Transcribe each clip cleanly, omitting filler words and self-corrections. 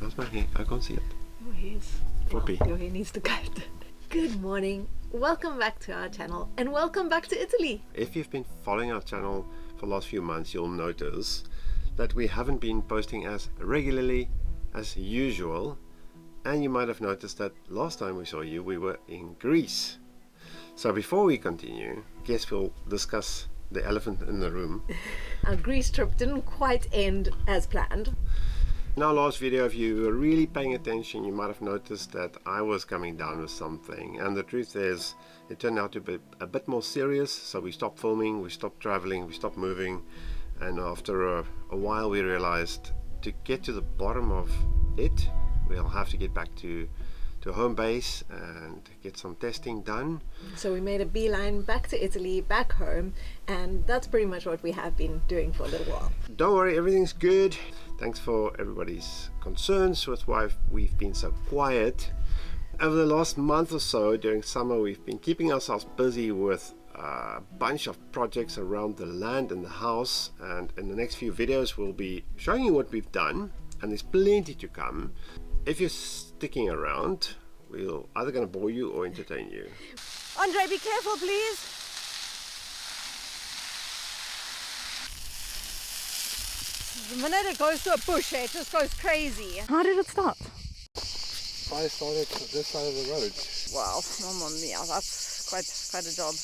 How's my hair? I can't see it. Your hair's... Floppy. Your hair needs to cut. Good morning. Welcome back to our channel and welcome back to Italy. If you've been following our channel for the last few months, you'll notice that we haven't been posting as regularly as usual. And you might have noticed that last time we saw you, we were in Greece. So before we continue, guess we'll discuss the elephant in the room. Our Greece trip didn't quite end as planned. In our last video, if you were really paying attention, you might have noticed that I was coming down with something. And the truth is, it turned out to be a bit more serious. So we stopped filming, we stopped traveling, we stopped moving. And after a while, we realized to get to the bottom of it, we'll have to get back to home base and get some testing done. So we made a beeline back to Italy, back home, and that's pretty much what we have been doing for a little while. Don't worry, everything's good. Thanks for everybody's concerns with why we've been so quiet. Over the last month or so during summer, we've been keeping ourselves busy with a bunch of projects around the land and the house, and in the next few videos we'll be showing you what we've done, and there's plenty to come. If you're sticking around, we're either going to bore you or entertain you. Andre, be careful, please. The minute it goes to a bush, it just goes crazy. How did it start? Fire started this side of the road. Wow, mamma mia, that's quite a job.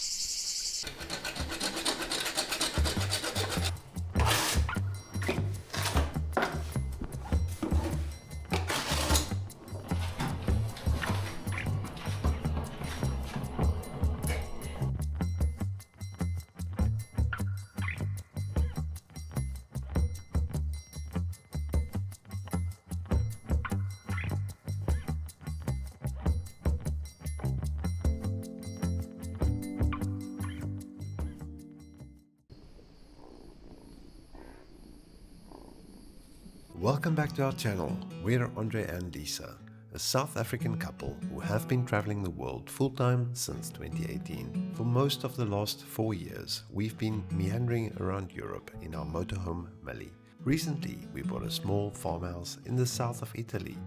Welcome back to our channel. We're Andre and Lisa, a South African couple who have been traveling the world full-time since 2018. For most of the last 4 years, we've been meandering around Europe in our motorhome Millie. Recently, we bought a small farmhouse in the south of Italy,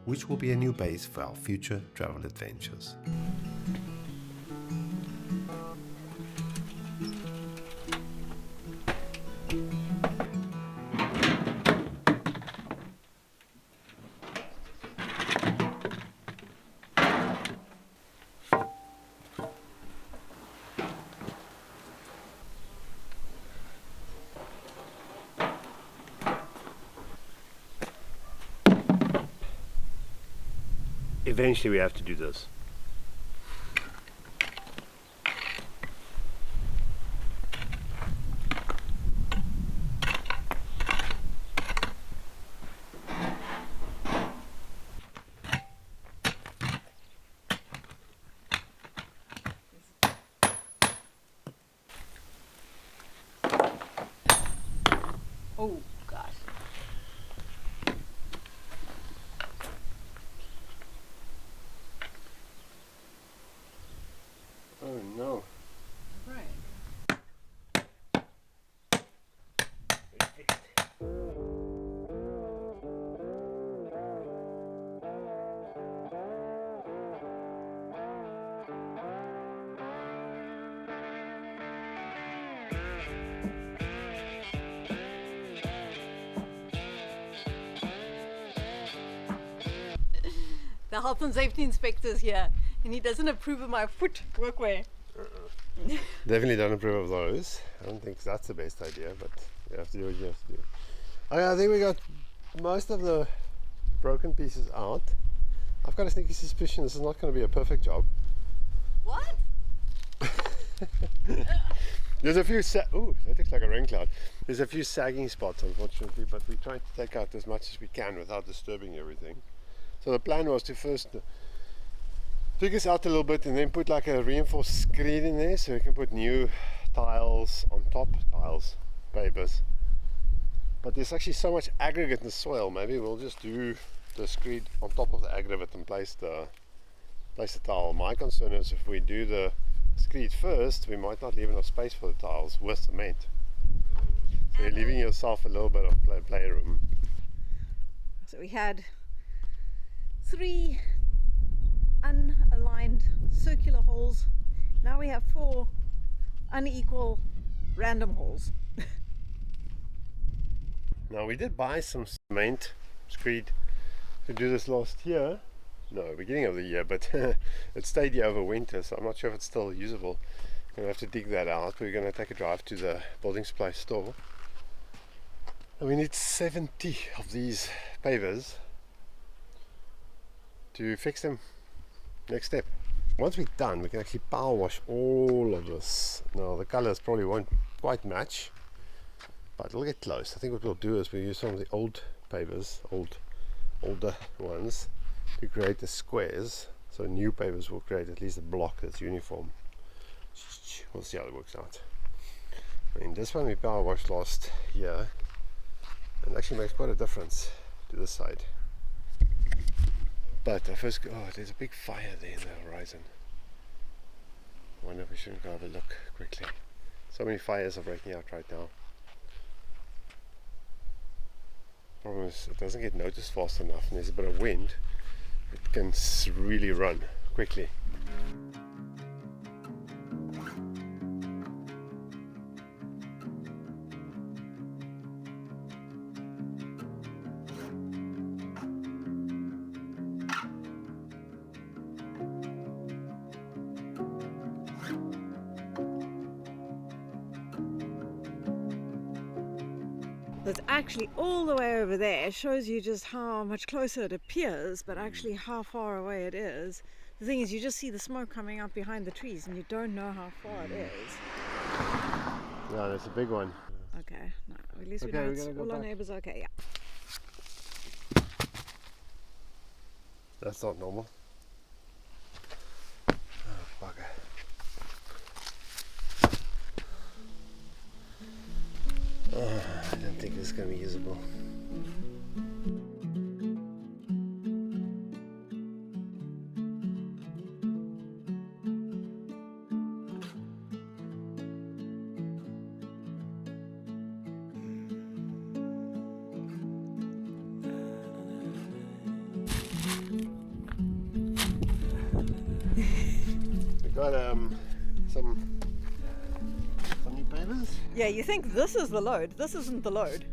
which will be a new base for our future travel adventures. Eventually we have to do this. Oh gosh. Oh no. Right. The health and safety inspector's here and he doesn't approve of my foot workwear. Definitely don't approve of those. I don't think that's the best idea, but you have to do what you have to do. Okay, I think we got most of the broken pieces out. I've got a sneaky suspicion this is not going to be a perfect job. What? There's a few ooh, that looks like a rain cloud. There's a few sagging spots, unfortunately, but we're trying to take out as much as we can without disturbing everything. So the plan was to first dig this out a little bit and then put like a reinforced screed in there so we can put new tiles on top, papers. But there's actually so much aggregate in the soil, maybe we'll just do the screed on top of the aggregate and place the tile. My concern is if we do the screed first, we might not leave enough space for the tiles with cement. So you're leaving yourself a little bit of playroom. So we had 3 unaligned circular holes. Now we have 4 unequal random holes. Now we did buy some cement, screed, to do this last year. No, beginning of the year, but it stayed here over winter, so I'm not sure if it's still usable. We're going to have to dig that out. We're going to take a drive to the building supply store. And we need 70 of these pavers to fix them. Next step. Once we're done, we can actually power wash all of this. Now the colors probably won't quite match, but it'll get close. I think what we'll do is we'll use some of the old pavers, older ones, to create the squares. So new pavers will create at least a block that's uniform. We'll see how it works out. I mean, this one we power washed last year, and actually makes quite a difference to this side. But I first, there's a big fire there in the horizon. I wonder if we shouldn't go have a look quickly. So many fires are breaking out right now. Problem is, it doesn't get noticed fast enough, and there's a bit of wind. It can really run quickly. It's actually all the way over there. It shows you just how much closer it appears, but actually how far away it is. The thing is, you just see the smoke coming up behind the trees and you don't know how far it is. No, that's a big one. Okay, no, at least we Okay, know we're it's gonna go all our back. neighbors okay, yeah. That's not normal. Oh, bugger. I don't think this is going to be usable. We got some new pavers. Yeah, you think this is the load. This isn't the load.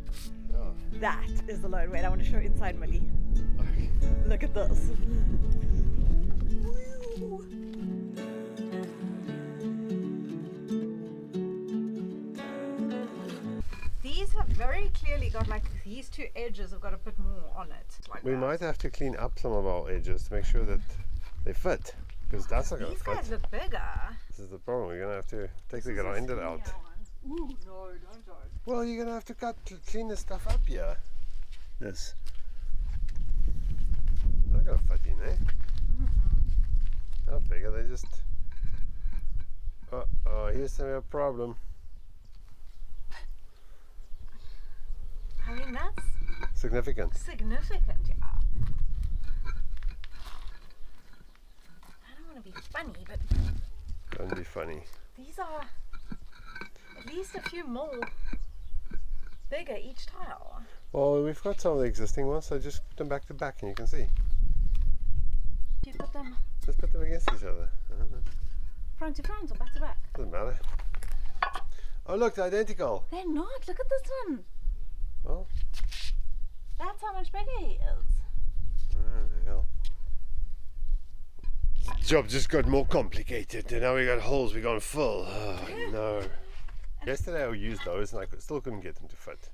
Oh, That is the load. Wait, I want to show inside, Millie. okay. Look at this. These have very clearly got, like, these two edges have got a bit more on it. Like We that. might have to clean up some of our edges to make sure that they fit, because that's not going to These guys fit. look bigger. This is the problem. We're going to have to take the grinder out. Ooh, no, don't. Well, you're going to have to clean this stuff up here. This. They're going to fit in there. How big are they? Just. Oh, here's a problem. I mean, that's Significant. significant, yeah. I don't want to be funny, but Don't be funny. these are at least a few more bigger each tile. Well, we've got some of the existing ones, so just put them back to back and you can see. You put them Just put them against each other. front to front or back to back. Doesn't matter. Oh, look, they're identical. They're not. Look at this one. Well, That's how much bigger he is. yeah. The job just got more complicated, and now we got holes we gone full. Oh, no. Yesterday I used those and I still couldn't get them to fit.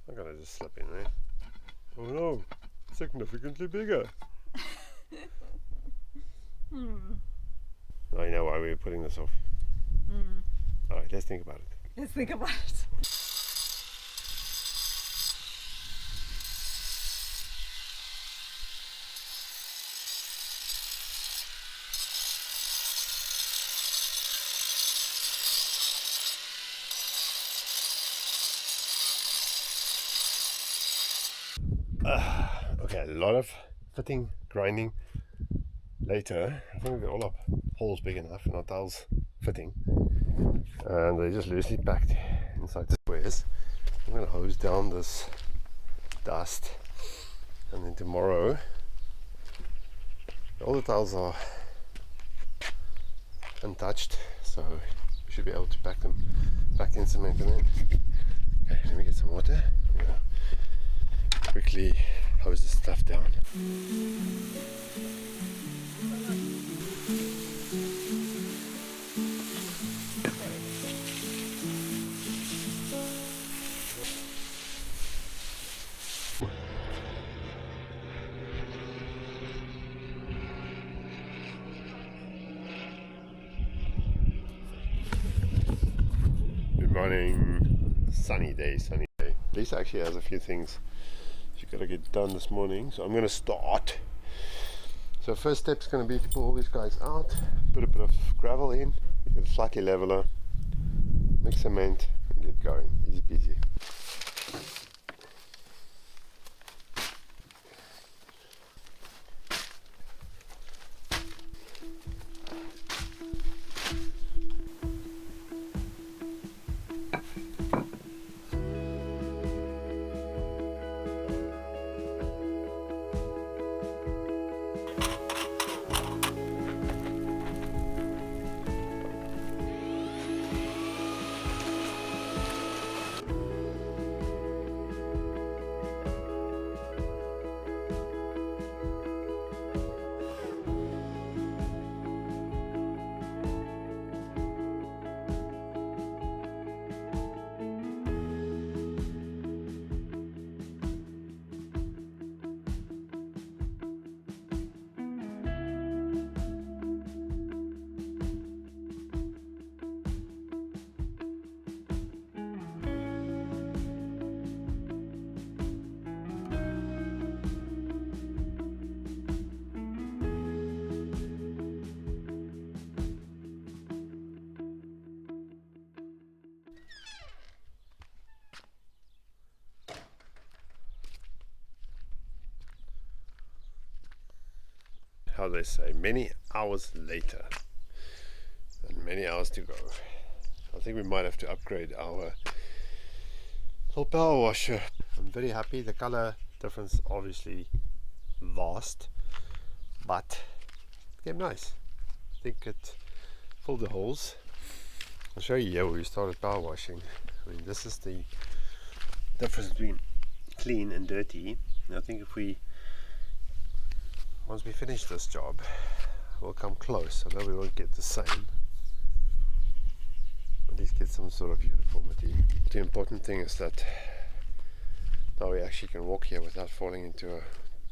I'm gonna just slip in there. Oh no, significantly bigger. I know why we were putting this off. Alright, let's think about it. Let's think about it. Okay, a lot of fitting, grinding. Later, I think we got all our holes big enough and our tiles fitting. And they're just loosely packed inside the squares. I'm going to hose down this dust. And then tomorrow, all the tiles are untouched, so we should be able to pack them back in cement and then. Okay, let me get some water. I'm gonna quickly hose the stuff down. Good morning. Sunny day, sunny day. Lisa actually has a few things she's got to get done this morning, so I'm going to start. So first step is going to be to pull all these guys out, put a bit of gravel in, get it slightly leveler, mix cement, and get going. Easy peasy. How they say, many hours later and many hours to go. I think we might have to upgrade our little power washer. I'm very happy. The color difference obviously vast, but it came nice. I think it filled the holes. I'll show you here where we started power washing. I mean, this is the difference between clean and dirty. And I think if once we finish this job, we'll come close. I know we won't get the same. At least get some sort of uniformity. The important thing is that now we actually can walk here without falling into a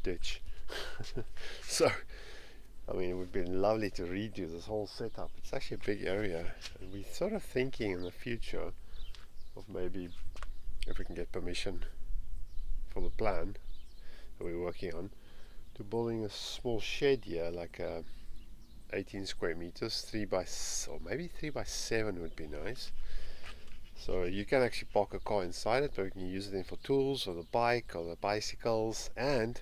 ditch. So, I mean, it would be lovely to redo this whole setup. It's actually a big area, and we're sort of thinking in the future of maybe if we can get permission for the plan that we're working on, to building a small shed here, like 18 square meters, 3 by or maybe 3 by 7 would be nice. So you can actually park a car inside it, but you can use it then for tools or the bike or the bicycles, and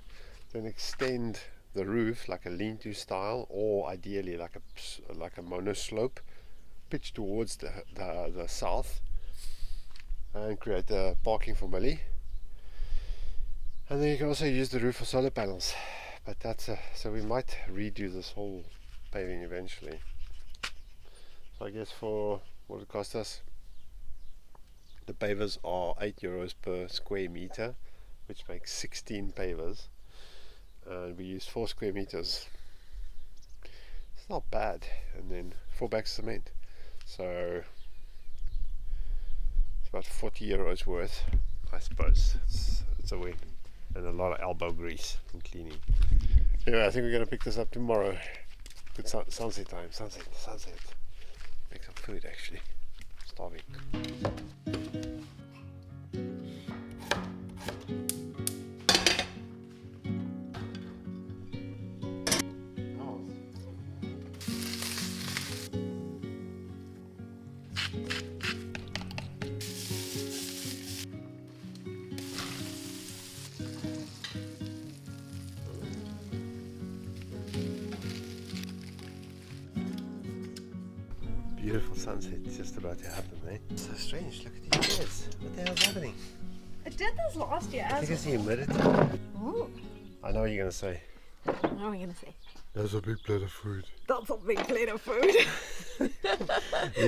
then extend the roof like a lean-to style, or ideally like a monoslope, pitch towards the south, and create a parking for Millie. And then you can also use the roof for solar panels. But that's so we might redo this whole paving eventually. So I guess for what it cost us, the pavers are €8 per square meter, which makes 16 pavers, and we used 4 square meters. It's not bad, and then 4 bags of cement, so it's about €40 worth, I suppose. It's a win. And a lot of elbow grease and cleaning. Anyway, I think we're going to pick this up tomorrow. Good sunset time. Sunset. Make some food actually. Starving. Beautiful sunset just about to happen, eh? So strange, look at these birds. What the hell's happening? It did this last year I as think it's the humidity. well. I know what you're going to say. What are we going to say? That's a big plate of food. That's a big plate of food.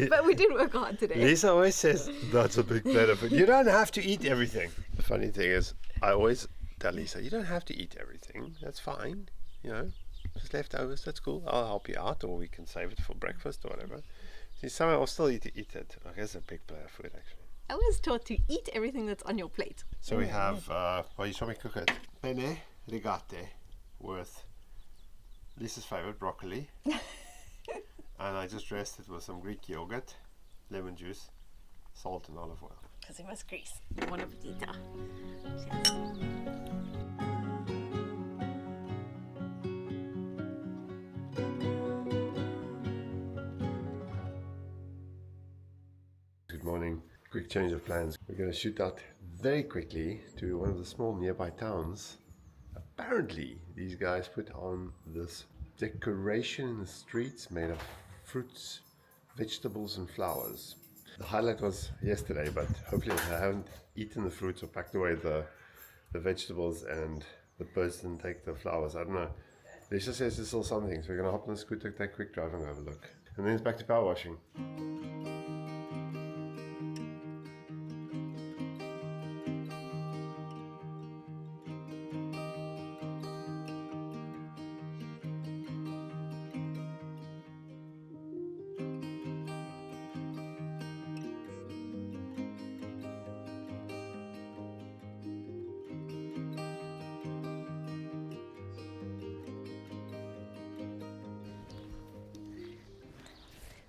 But we did work hard today. Lisa always says, that's a big plate of food. You don't have to eat everything. The funny thing is, I always tell Lisa, you don't have to eat everything. That's fine. You know, just leftovers, that's cool. I'll help you out, or we can save it for breakfast or whatever. See, somehow I'll still eat it. I guess a big plate of food, actually. I was taught to eat everything that's on your plate. So we have, you saw me cook it. Penne rigate with Lisa's favorite, broccoli. And I just dressed it with some Greek yogurt, lemon juice, salt and olive oil. Because it was grease. One of Dita. Good morning. Quick change of plans. We're going to shoot out very quickly to one of the small nearby towns. Apparently, these guys put on this decoration in the streets made of fruits, vegetables and flowers. The highlight was yesterday, but hopefully I haven't eaten the fruits or packed away the vegetables and the birds didn't take the flowers. I don't know. Lisa says there's still something, so we're going to hop on the scooter, take a quick drive and have a look. And then it's back to power washing.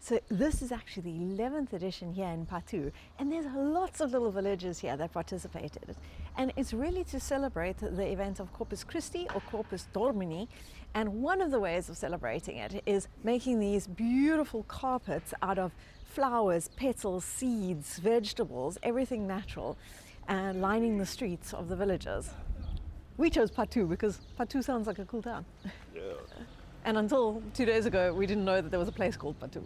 So this is actually the 11th edition here in Patu, and there's lots of little villages here that participated. And it's really to celebrate the event of Corpus Christi or Corpus Domini. And one of the ways of celebrating it is making these beautiful carpets out of flowers, petals, seeds, vegetables, everything natural, and lining the streets of the villages. We chose Patu because Patu sounds like a cool town. Yeah. And until 2 days ago, we didn't know that there was a place called Patu.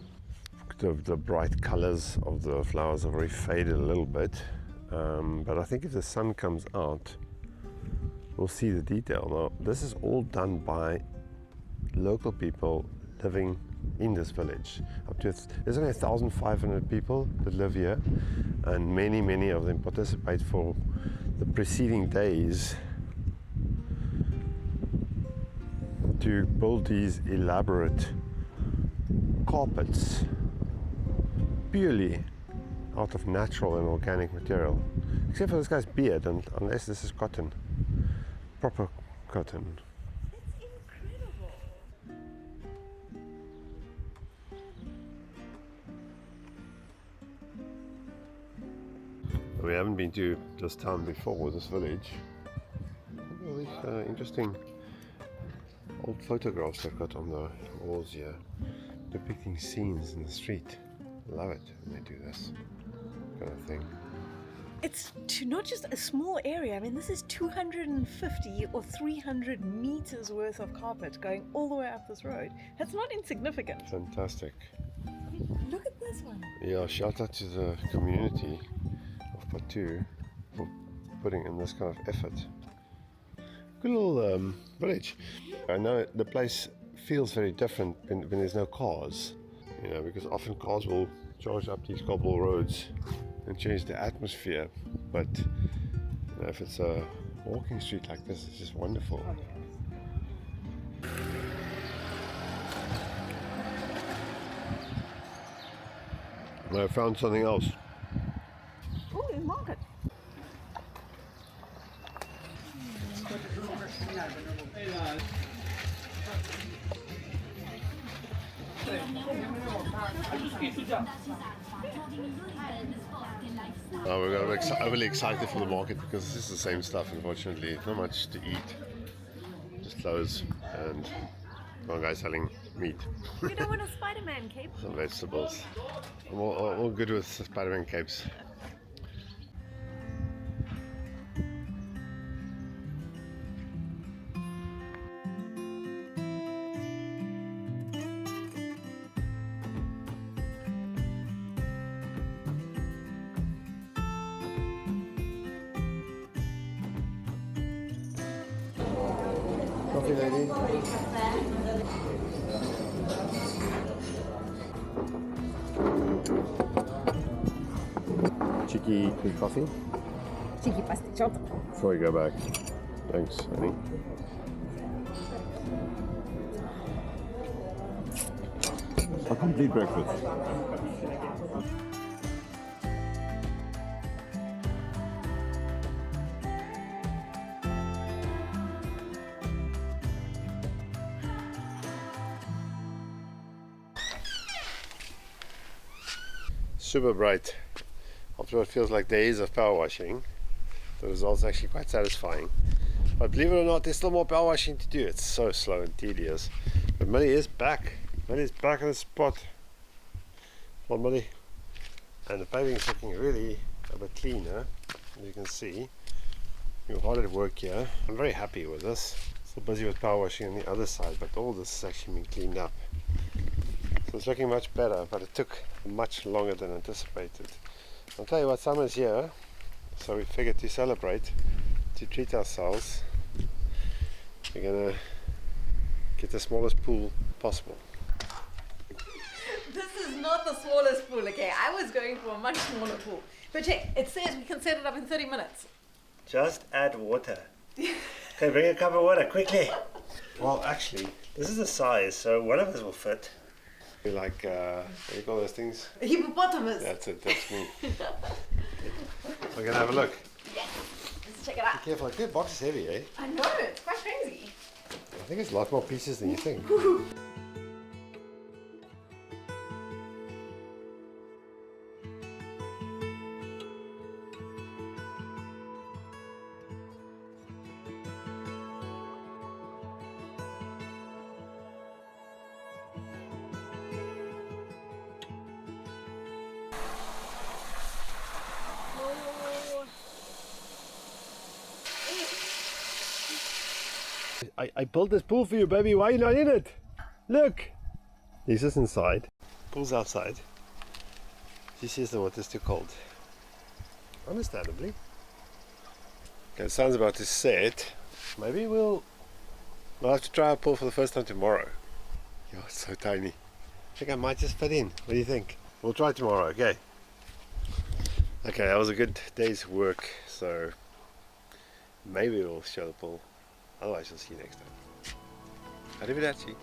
The bright colors of the flowers are very faded a little bit, but I think if the sun comes out, we'll see the detail. Now, this is all done by local people living in this village. There's only 1,500 people that live here, and many of them participate for the preceding days to build these elaborate carpets purely out of natural and organic material, except for this guy's beard, and unless this is cotton, proper cotton. It's incredible. We haven't been to this town before, this village. All these interesting old photographs they've got on the walls here, depicting scenes in the street. Love it when they do this kind of thing. It's not just a small area. I mean, this is 250 or 300 meters worth of carpet going all the way up this road. That's not insignificant. Fantastic. I mean, look at this one. Yeah, shout out to the community of Patu for putting in this kind of effort. Good little village. I know the place feels very different when there's no cars, you know, because often cars will charge up these cobble roads and change the atmosphere. But you know, if it's a walking street like this, it's just wonderful. I found something else. Oh, in market. We're overly excited for the market because this is the same stuff, unfortunately. Not much to eat. Just clothes and one guy selling meat. You don't want a Spider-Man cape? Some vegetables. I'm all good with Spider-Man capes. coffee lady. Cheeky quick coffee. Cheeky pasticciotto. Before we go back. Thanks, honey. A complete breakfast. Super bright. After what feels like days of power washing, the result's actually quite satisfying. But believe it or not, there's still more power washing to do. It's so slow and tedious. But Millie is back. Millie's back on the spot. Well, Millie. And the paving's looking really a bit cleaner, as you can see. We're hard at work here. I'm very happy with this. Still busy with power washing on the other side, but all this has actually been cleaned up. So it's looking much better, but it took much longer than anticipated. I'll tell you what, summer's here, so we figured to celebrate, to treat ourselves. We're gonna get the smallest pool possible. This is not the smallest pool, okay? I was going for a much smaller pool. But check, it says we can set it up in 30 minutes. Just add water. Okay, bring a cup of water, quickly. Well, actually, this is the size, so one of us will fit. Like, what do you call those things? A hippopotamus. That's it, that's me. We're gonna have a look. Yes, let's check it out. Be careful, that box is heavy, eh? I know, it's quite crazy. I think it's a lot more pieces than you think. I built this pool for you, baby. Why are you not in it? Look! This is inside. Pool's outside. She says the water's too cold. Understandably. Okay, the sun's about to set. Maybe we'll have to try our pool for the first time tomorrow. Yo, it's so tiny. I think I might just fit in. What do you think? We'll try tomorrow, okay? Okay, that was a good day's work, so maybe we'll show the pool. Otherwise, we'll see you next time. Arrivederci.